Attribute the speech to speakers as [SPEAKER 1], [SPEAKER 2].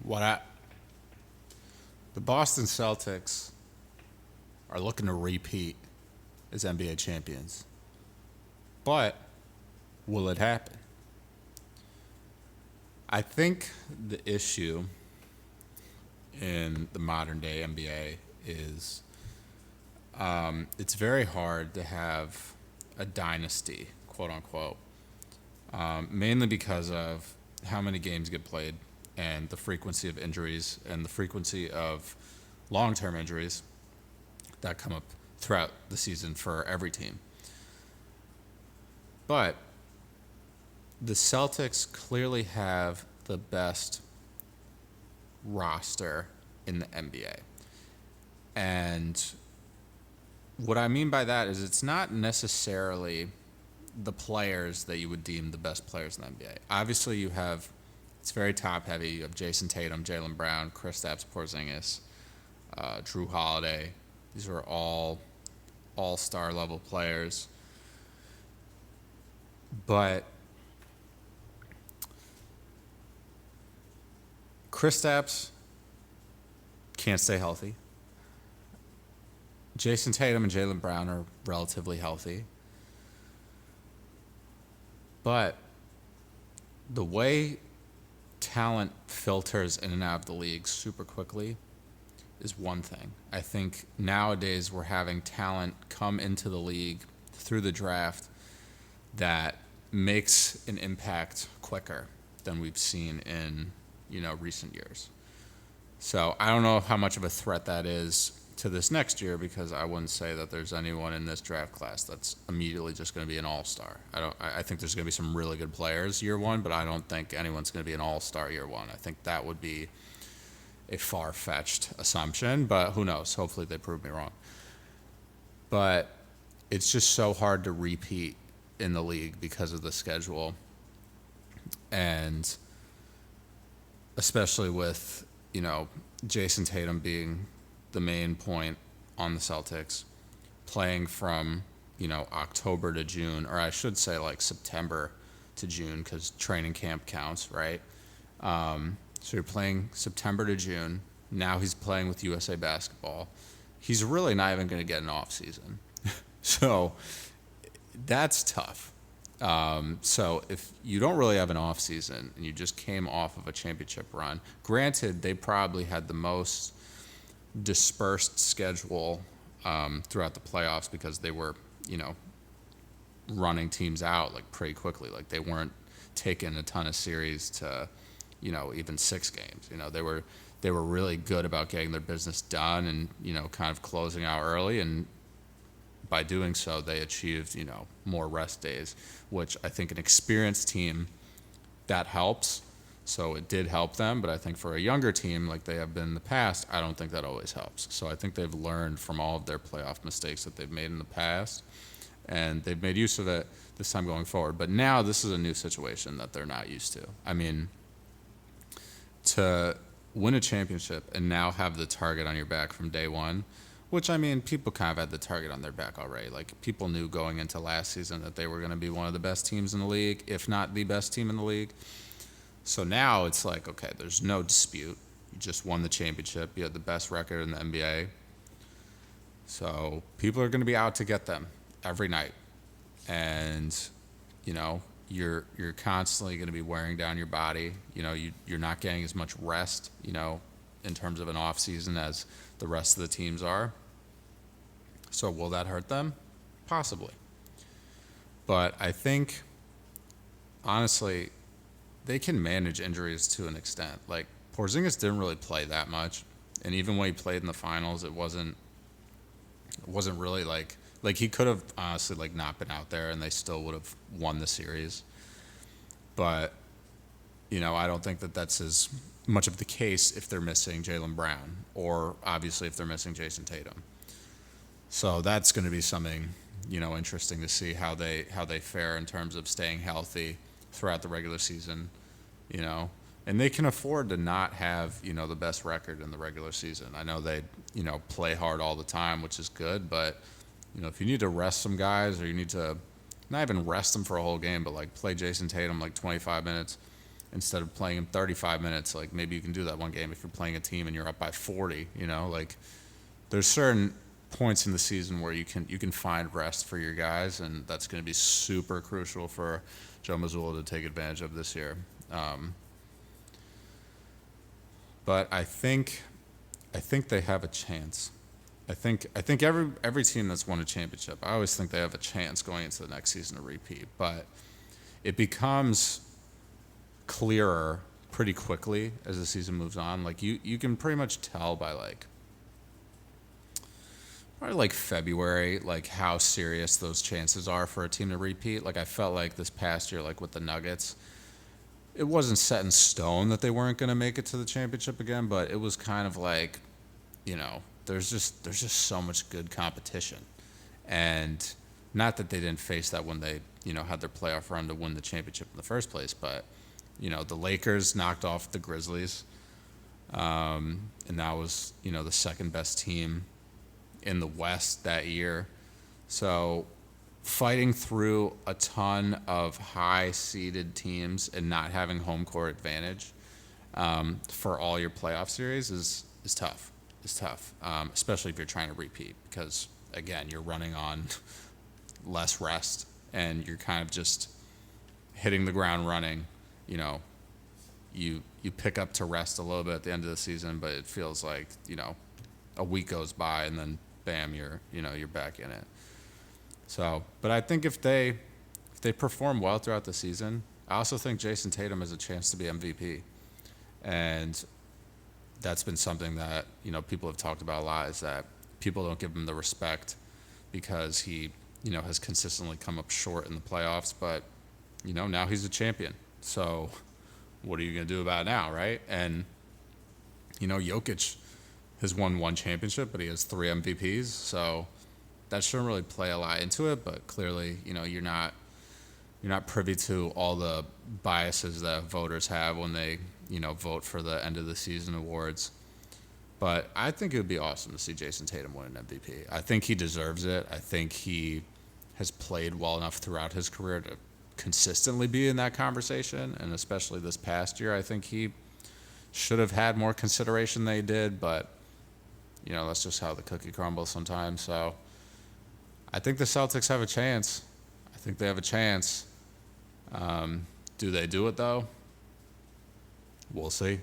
[SPEAKER 1] What I, the Boston Celtics are looking to repeat as NBA champions. But will it happen? I think the issue in the modern day NBA is it's very hard to have a dynasty, quote unquote, mainly because of how many games get played and the frequency of injuries and the frequency of long-term injuries that come up throughout the season for every team. But the Celtics clearly have the best roster in the NBA. And what I mean by that is it's not necessarily the players that you would deem the best players in the NBA. Obviously, it's very top heavy. You have Jason Tatum, Jaylen Brown, Kristaps Porzingis, Drew Holiday. These are all all-star level players. But Kristaps can't stay healthy. Jason Tatum and Jaylen Brown are relatively healthy. But the way talent filters in and out of the league super quickly is one thing. I think nowadays we're having talent come into the league through the draft that makes an impact quicker than we've seen in, recent years. So I don't know how much of a threat that is to this next year, because I wouldn't say that there's anyone in this draft class that's immediately just going to be an all-star. I think there's going to be some really good players year one, but I don't think anyone's going to be an all-star year one. I think that would be a far-fetched assumption, but who knows? Hopefully they prove me wrong. But it's just so hard to repeat in the league because of the schedule, and especially with Jason Tatum being the main point on the Celtics, playing from October to June, or I should say like September to June, because training camp counts, right? So you're playing September to June. Now he's playing with USA Basketball. He's really not even going to get an off season. So that's tough. So if you don't really have an off season and you just came off of a championship run, granted they probably had the most dispersed schedule throughout the playoffs because they were, running teams out like pretty quickly. Like they weren't taking a ton of series to, even 6 games. They were really good about getting their business done and, kind of closing out early, and by doing so, they achieved, more rest days, which I think an experienced team, that helps. So it did help them, but I think for a younger team like they have been in the past, I don't think that always helps. So I think they've learned from all of their playoff mistakes that they've made in the past, and they've made use of it this time going forward. But now this is a new situation that they're not used to. I mean, to win a championship and now have the target on your back from day one, which, I mean, people kind of had the target on their back already. Like, people knew going into last season that they were going to be one of the best teams in the league, if not the best team in the league. So now it's like, okay, there's no dispute. You just won the championship. You had the best record in the NBA. So people are going to be out to get them every night. And, you're constantly going to be wearing down your body. You're not getting as much rest, in terms of an off season as the rest of the teams are. So will that hurt them? Possibly. But I think, honestly, they can manage injuries to an extent. Like, Porzingis didn't really play that much, and even when he played in the finals, it wasn't really like he could have honestly not been out there and they still would have won the series. But I don't think that that's as much of the case if they're missing Jaylen Brown, or obviously if they're missing Jason Tatum. So that's going to be something, interesting to see how they fare in terms of staying healthy throughout the regular season, and they can afford to not have, the best record in the regular season. I know they, play hard all the time, which is good, but, if you need to rest some guys, or you need to not even rest them for a whole game, but play Jason Tatum 25 minutes, instead of playing him 35 minutes. Like maybe you can do that one game if you're playing a team and you're up by 40. Like there's certain points in the season where you can find rest for your guys, and that's going to be super crucial for Joe Mazzulla to take advantage of this year. But I think they have a chance. I think every team that's won a championship, I always think they have a chance going into the next season to repeat. But it becomes clearer pretty quickly as the season moves on. Like you can pretty much tell by probably like February, like how serious those chances are for a team to repeat. Like I felt like this past year, like with the Nuggets, it wasn't set in stone that they weren't going to make it to the championship again, but it was kind of like, there's just so much good competition. And not that they didn't face that when they, had their playoff run to win the championship in the first place, but, the Lakers knocked off the Grizzlies. And that was, the second best team in the West that year. So fighting through a ton of high-seeded teams and not having home court advantage for all your playoff series is tough. It's tough, especially if you're trying to repeat because, again, you're running on less rest and you're kind of just hitting the ground running. You pick up to rest a little bit at the end of the season, but it feels like, a week goes by and then, bam, you're back in it. So, but I think if they perform well throughout the season, I also think Jason Tatum has a chance to be MVP. And that's been something that, people have talked about a lot, is that people don't give him the respect because he, has consistently come up short in the playoffs. But, now he's a champion. So what are you going to do about it now, right? And, Jokic has won one championship, but he has 3 MVPs. So that shouldn't really play a lot into it, but clearly, you're not privy to all the biases that voters have when they, vote for the end of the season awards. But I think it would be awesome to see Jason Tatum win an MVP. I think he deserves it. I think he has played well enough throughout his career to consistently be in that conversation, and especially this past year, I think he should have had more consideration than he did, but, that's just how the cookie crumbles sometimes. So I think the Celtics have a chance. I think they have a chance. Do they do it, though? We'll see.